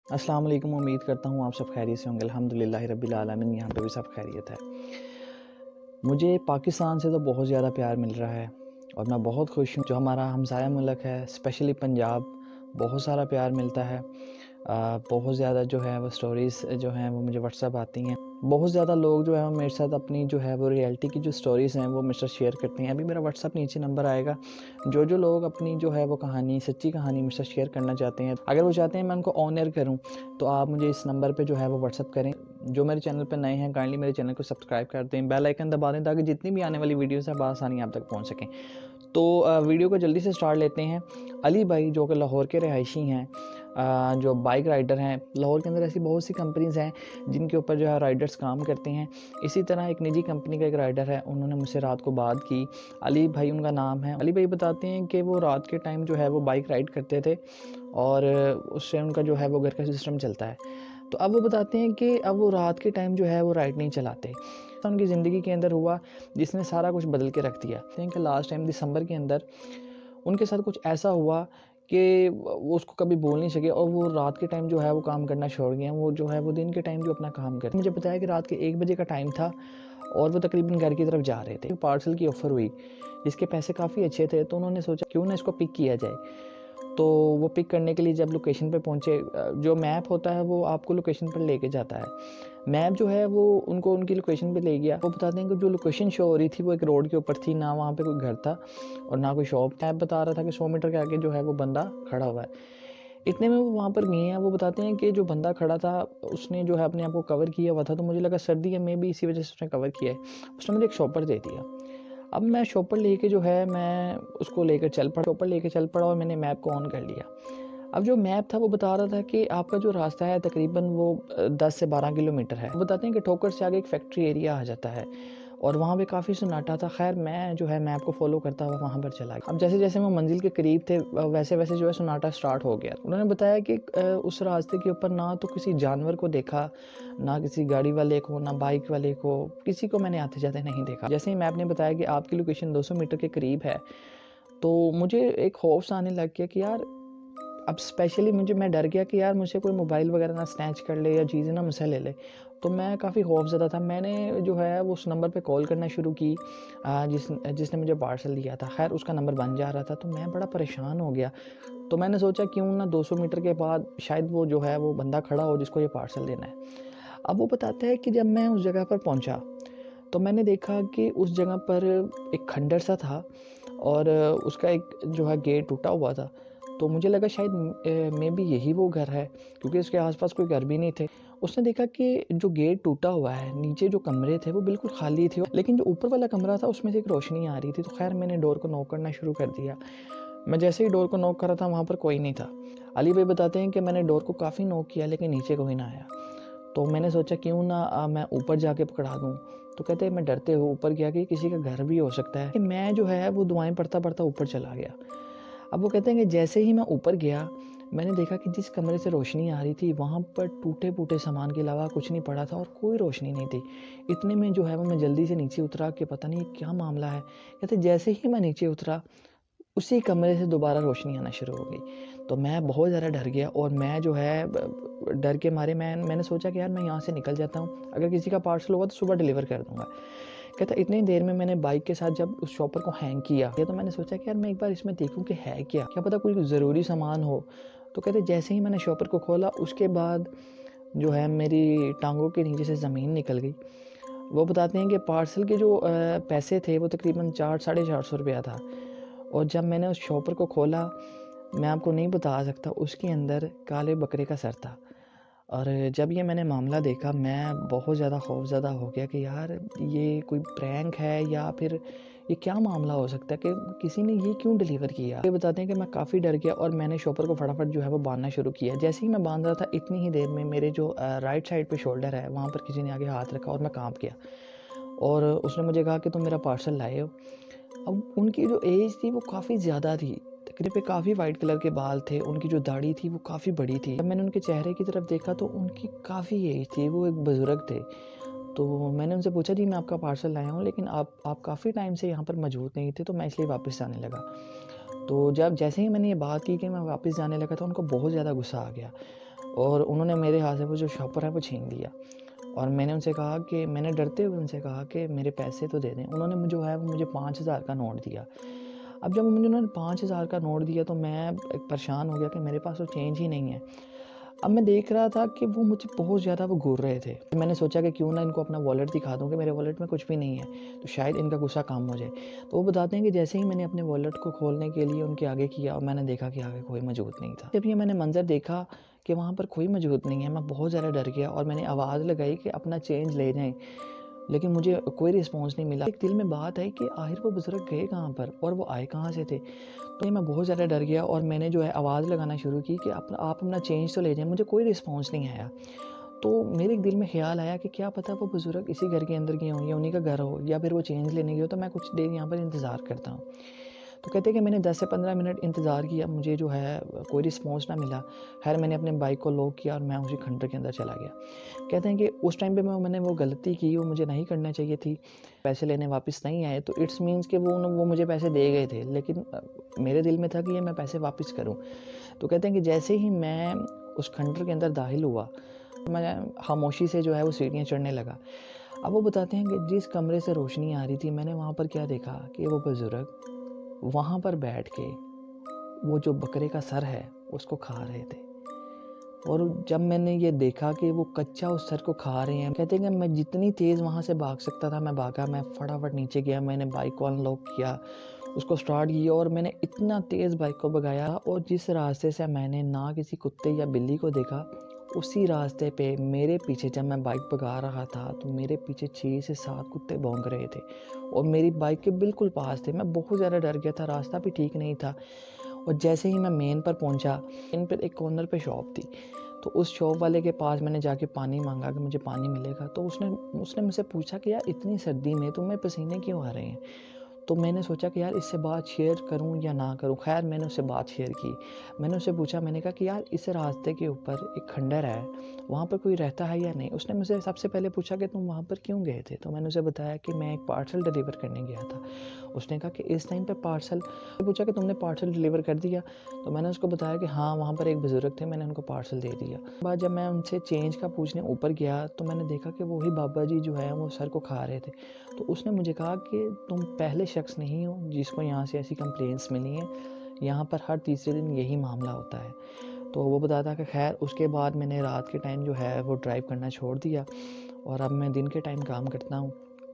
अस्सलाम वालेकुम। उम्मीद करता हूँ आप सब खैरियत से होंगे। अल्हम्दुलिल्लाह रब्बिल आलमीन, यहाँ पे भी सब खैरियत है। मुझे पाकिस्तान से तो बहुत ज़्यादा प्यार मिल रहा है और मैं बहुत खुश हूँ। जो हमारा हमसाया मुल्क है, स्पेशली पंजाब, बहुत सारा प्यार मिलता है। बहुत ज़्यादा जो है वो स्टोरीज़ जो हैं वो मुझे व्हाट्सएप आती हैं। बहुत ज़्यादा लोग जो है वो मेरे साथ अपनी जो है वो रियलिटी की जो स्टोरीज़ हैं वो मेरे साथ शेयर करते हैं। अभी मेरा व्हाट्सएप नीचे नंबर आएगा। जो लोग अपनी जो है वो कहानी, सच्ची कहानी मेरे साथ शेयर करना चाहते हैं, अगर वो चाहते हैं मैं उनको ऑन एयर करूँ, तो आप मुझे इस नंबर पे जो है वो व्हाट्सएप करें। जो मेरे चैनल पे नए हैं, काइंडली मेरे चैनल को सब्सक्राइब कर दें, बेल आइकन दबा दें, ताकि जितनी भी आने वाली वीडियोस है बआसानी आप तक पहुंच सकें। तो वीडियो को जल्दी से स्टार्ट लेते हैं। अली भाई जो कि लाहौर के रहायशी हैं, जो बाइक राइडर हैं, लाहौर के अंदर ऐसी बहुत सी कंपनीज़ हैं जिनके ऊपर जो है राइडर्स काम करते हैं। इसी तरह एक निजी कंपनी का एक राइडर है, उन्होंने मुझसे रात को बात की। अली भाई उनका नाम है। अली भाई बताते हैं कि वो रात के टाइम जो है वो बाइक राइड करते थे और उससे उनका जो है वो घर का सिस्टम चलता है। तो अब वो बताते हैं कि अब वो रात के टाइम जो है वो राइड नहीं चलाते। तो उनकी ज़िंदगी के अंदर हुआ जिसने सारा कुछ बदल के रख दिया। कि लास्ट टाइम दिसंबर के अंदर उनके साथ कुछ ऐसा हुआ कि वो उसको कभी बोल नहीं सके और वो रात के टाइम जो है वो काम करना छोड़ गए। वो जो है वो दिन के टाइम जो अपना काम करते। मुझे बताया कि रात के 1 बजे का टाइम था और वो तकरीबन घर की तरफ जा रहे थे। पार्सल की ऑफ़र हुई जिसके पैसे काफ़ी अच्छे थे, तो उन्होंने सोचा क्यों ना इसको पिक किया जाए। तो वो पिक करने के लिए जब लोकेशन पे पहुँचे, जो मैप होता है वो आपको लोकेशन पर लेके जाता है। मैप जो है वो उनको उनकी लोकेशन पे ले गया। वो बताते हैं कि जो लोकेशन शो हो रही थी वो एक रोड के ऊपर थी, ना वहाँ पे कोई घर था और ना कोई शॉप। मैप बता रहा था कि 100 मीटर के आगे जो है वो बंदा खड़ा हुआ है। इतने में वो वहाँ पर गए हैं। वो बताते हैं कि जो बंदा खड़ा था उसने जो है अपने आप को कवर किया हुआ था, तो मुझे लगा सर्दी है, मैं भी इसी वजह से उसने कवर किया है। उसने मुझे एक शॉपर दे दिया। अब मैं शॉपर लेके जो है मैं उसको लेकर चल पड़ा। शॉपर लेके चल पड़ा और मैंने मैप को ऑन कर लिया। अब जो मैप था वो बता रहा था कि आपका जो रास्ता है तकरीबन वो 10 से 12 किलोमीटर है। बताते हैं कि ठोकर से आगे एक फैक्ट्री एरिया आ जाता है और वहाँ पे काफ़ी सन्नाटा था। खैर मैं जो है मैप को फॉलो करता हुआ वहाँ पर चला गया। अब जैसे जैसे मैं मंजिल के करीब थे वैसे वैसे जो है सन्नाटा स्टार्ट हो गया। उन्होंने बताया कि उस रास्ते के ऊपर ना तो किसी जानवर को देखा, ना किसी गाड़ी वाले को, ना बाइक वाले को, किसी को मैंने आते जाते नहीं देखा। जैसे ही मैप ने बताया कि आपकी लोकेशन 200 मीटर के करीब है, तो मुझे एक खौफ सा आने लग गया कि यार, अब स्पेशली मैं डर गया कि यार मुझसे कोई मोबाइल वगैरह ना स्नैच कर ले या चीज़ें ना मुझसे ले ले। तो मैं काफ़ी खौफज़दा था। मैंने जो है वो उस नंबर पे कॉल करना शुरू की जिसने मुझे पार्सल दिया था। खैर उसका नंबर बन जा रहा था, तो मैं बड़ा परेशान हो गया। तो मैंने सोचा क्यों ना 200 मीटर के बाद शायद वो जो है वो बंदा खड़ा हो जिसको ये पार्सल देना है। अब वो बताता है कि जब मैं उस जगह पर पहुंचा तो मैंने देखा कि उस जगह पर एक खंडर सा था और उसका एक जो है गेट टूटा हुआ था। तो मुझे लगा शायद मे बी यही वो घर है, क्योंकि उसके आसपास कोई घर भी नहीं थे। उसने देखा कि जो गेट टूटा हुआ है, नीचे जो कमरे थे वो बिल्कुल खाली थे, लेकिन जो ऊपर वाला कमरा था उसमें से एक रोशनी आ रही थी। तो खैर मैंने डोर को नॉक करना शुरू कर दिया। मैं जैसे ही डोर को नॉक कर रहा था वहाँ पर कोई नहीं था। अली भाई बताते हैं कि मैंने डोर को काफ़ी नॉक किया लेकिन नीचे कोई ना आया। तो मैंने सोचा क्यों ना मैं ऊपर जाके पकड़ा दूँ। तो कहते हैं मैं डरते हुए ऊपर गया कि किसी का घर भी हो सकता है। कि मैं जो है वो दुआएं पढ़ता पढ़ता ऊपर चला गया। अब वो कहते हैं कि जैसे ही मैं ऊपर गया मैंने देखा कि जिस कमरे से रोशनी आ रही थी वहाँ पर टूटे फूटे सामान के अलावा कुछ नहीं पड़ा था और कोई रोशनी नहीं थी। इतने में जो है वो मैं जल्दी से नीचे उतरा कि पता नहीं क्या मामला है। कहते जैसे ही मैं नीचे उतरा उसी कमरे से दोबारा रोशनी आना शुरू हो गई। तो मैं बहुत ज़्यादा डर गया और मैं जो है डर के मारे मैंने सोचा कि यार मैं यहाँ से निकल जाता हूँ, अगर किसी का पार्सल होगा तो सुबह डिलीवर कर दूँगा। कहता इतनी देर में मैंने बाइक के साथ जब उस शॉपर को हैंग किया तो मैंने सोचा कि यार मैं एक बार इसमें देखूँ कि है क्या पता कोई ज़रूरी सामान हो। तो कहते जैसे ही मैंने शॉपर को खोला उसके बाद जो है मेरी टांगों के नीचे से ज़मीन निकल गई। वो बताते हैं कि पार्सल के जो पैसे थे वो तकरीबन 400-450 रुपया था और जब मैंने उस शॉपर को खोला मैं आपको नहीं बता सकता, उसके अंदर काले बकरे का सर था। और जब ये मैंने मामला देखा मैं बहुत ज़्यादा खौफज़दा हो गया कि यार ये कोई प्रैंक है या फिर ये क्या मामला हो सकता है कि किसी ने ये क्यों डिलीवर किया। ये बताते हैं कि मैं काफ़ी डर गया और मैंने शॉपर को फटाफट जो है वो बांधना शुरू किया। जैसे ही मैं बांध रहा था इतनी ही देर में मेरे जो राइट साइड पे शोल्डर है वहाँ पर किसी ने आगे हाथ रखा और मैं काँप गया और उसने मुझे कहा कि तुम मेरा पार्सल लाए हो। अब उनकी जो एज थी वो काफ़ी ज़्यादा थी, तकरीबन पे काफ़ी वाइट कलर के बाल थे, उनकी जो दाढ़ी थी वो काफ़ी बड़ी थी। जब मैंने उनके चेहरे की तरफ देखा तो उनकी काफ़ी एज थी, वो एक बुज़ुर्ग थे। तो मैंने उनसे पूछा जी मैं आपका पार्सल लाया हूँ लेकिन आप काफ़ी टाइम से यहाँ पर मौजूद नहीं थे, तो मैं इसलिए वापस जाने लगा। तो जब जैसे ही मैंने ये बात की कि मैं वापस जाने लगा तो उनको बहुत ज़्यादा गुस्सा आ गया। और उन्होंने मेरे हाथ से वो जो शॉपर है वो छीन लिया। और मैंने उनसे कहा कि मैंने डरते हुए उनसे कहा कि मेरे पैसे तो दे दें। उन्होंने जो है वो मुझे 5,000 का नोट दिया। अब जब मुझे उन्होंने 5,000 का नोट दिया तो मैं एक परेशान हो गया कि मेरे पास तो चेंज ही नहीं है। अब मैं देख रहा था कि वो मुझे बहुत ज़्यादा वो घूर रहे थे। मैंने सोचा कि क्यों ना इनको अपना वॉलेट दिखा दूँ कि मेरे वॉलेट में कुछ भी नहीं है, तो शायद इनका गुस्सा कम हो जाए। तो वो बताते हैं कि जैसे ही मैंने अपने वॉलेट को खोलने के लिए उनके आगे किया और मैंने देखा कि आगे कोई मौजूद नहीं था। जब ये मैंने मंज़र देखा कि वहाँ पर कोई मौजूद नहीं है, मैं बहुत ज़्यादा डर गया और मैंने आवाज़ लगाई कि अपना चेंज ले जाएँ, लेकिन मुझे कोई रिस्पॉन्स नहीं मिला। एक दिल में बात आई कि आखिर वो बुज़ुर्ग गए कहाँ पर और वो आए कहाँ से थे। तो मैं बहुत ज़्यादा डर गया और मैंने जो है आवाज़ लगाना शुरू की कि आप अपना चेंज तो ले जाएँ। मुझे कोई रिस्पॉन्स नहीं आया। तो मेरे दिल में ख़्याल आया कि क्या पता वो बुज़ुर्ग इसी घर के अंदर गए हों या उन्हीं का घर हो या फिर वो चेंज लेने गए हो, तो मैं कुछ देर यहाँ पर इंतज़ार करता हूँ। तो कहते हैं कि मैंने 10 से 15 मिनट इंतज़ार किया, मुझे जो है कोई रिस्पॉन्स ना मिला। ख़ैर मैंने अपने बाइक को लॉक किया और मैं उसी खंडर के अंदर चला गया। कहते हैं कि उस टाइम पे मैंने वो गलती की, वो मुझे नहीं करना चाहिए थी। पैसे लेने वापस नहीं आए तो इट्स मीन्स कि वो मुझे पैसे दे गए थे, लेकिन मेरे दिल में था कि ये मैं पैसे वापस करूँ। तो कहते हैं कि जैसे ही मैं उस खंडर के अंदर दाखिल हुआ, मैं खामोशी से जो है वो सीढ़ियाँ चढ़ने लगा। अब वो बताते हैं कि जिस कमरे से रोशनी आ रही थी, मैंने वहाँ पर क्या देखा कि वो बुज़ुर्ग वहाँ पर बैठ के वो जो बकरे का सर है उसको खा रहे थे। और जब मैंने ये देखा कि वो कच्चा उस सर को खा रहे हैं, कहते हैं कि मैं जितनी तेज़ वहाँ से भाग सकता था मैं भागा। मैं फटाफट नीचे गया, मैंने बाइक को अनलॉक किया, उसको स्टार्ट किया और मैंने इतना तेज़ बाइक को भगाया। और जिस रास्ते से मैंने ना किसी कुत्ते या बिल्ली को देखा, उसी रास्ते पे मेरे पीछे जब मैं बाइक भगा रहा था तो मेरे पीछे 6 से 7 कुत्ते भौंक रहे थे और मेरी बाइक के बिल्कुल पास थे। मैं बहुत ज़्यादा डर गया था, रास्ता भी ठीक नहीं था। और जैसे ही मैं मेन पर पहुंचा, इन पर एक कॉर्नर पे शॉप थी, तो उस शॉप वाले के पास मैंने जाके पानी मांगा कि मुझे पानी मिलेगा। तो उसने मुझसे पूछा कि यार इतनी सर्दी में तुम्हें पसीने क्यों आ रहे हैं। तो मैंने सोचा कि यार इससे बात शेयर करूं या ना करूं। खैर मैंने उससे बात शेयर की। मैंने उससे पूछा, मैंने कहा कि यार इस रास्ते के ऊपर एक खंडर है, वहाँ पर कोई रहता है या नहीं। उसने मुझसे सबसे पहले पूछा कि तुम वहाँ पर क्यों गए थे। तो मैंने उसे बताया कि मैं एक पार्सल डिलीवर करने गया था। उसने कहा कि इस टाइम पे पार्सल, पूछा कि तुमने पार्सल डिलीवर कर दिया। तो मैंने उसको बताया कि हाँ वहाँ पर एक बुज़ुर्ग थे, मैंने उनको पार्सल दे दिया। बाद जब मैं उनसे चेंज का पूछने ऊपर गया तो मैंने देखा कि वही बाबा जी जो है वो सर को खा रहे थे। तो उसने मुझे कहा कि तुम पहले शख्स नहीं हो जिसको यहाँ से ऐसी कंप्लेंट्स मिली हैं, यहाँ पर हर तीसरे दिन यही मामला होता है। तो वो बताता कि खैर उसके बाद मैंने रात के टाइम जो है वो ड्राइव करना छोड़ दिया और अब मैं दिन के टाइम काम करता हूँ।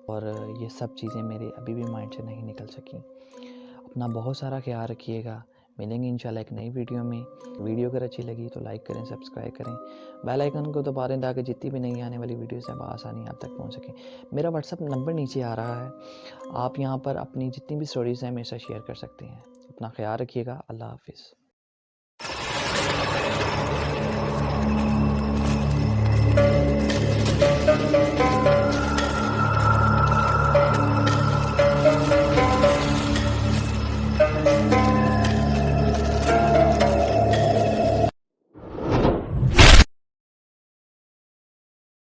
और ये सब चीज़ें मेरे अभी भी माइंड से नहीं निकल सकी। अपना बहुत सारा ख्याल रखिएगा। मिलेंगे इंशाल्लाह एक नई वीडियो में। वीडियो अगर अच्छी लगी तो लाइक करें, सब्सक्राइब करें, बेल आइकन को दबा दें ताकि जितनी भी नई आने वाली वीडियोस हैं आसानी आप तक पहुंच सकें। मेरा व्हाट्सअप नंबर नीचे आ रहा है, आप यहां पर अपनी जितनी भी स्टोरीज़ हैं मेरे साथ शेयर कर सकते हैं। अपना ख्याल रखिएगा। अल्लाह हाफिज़।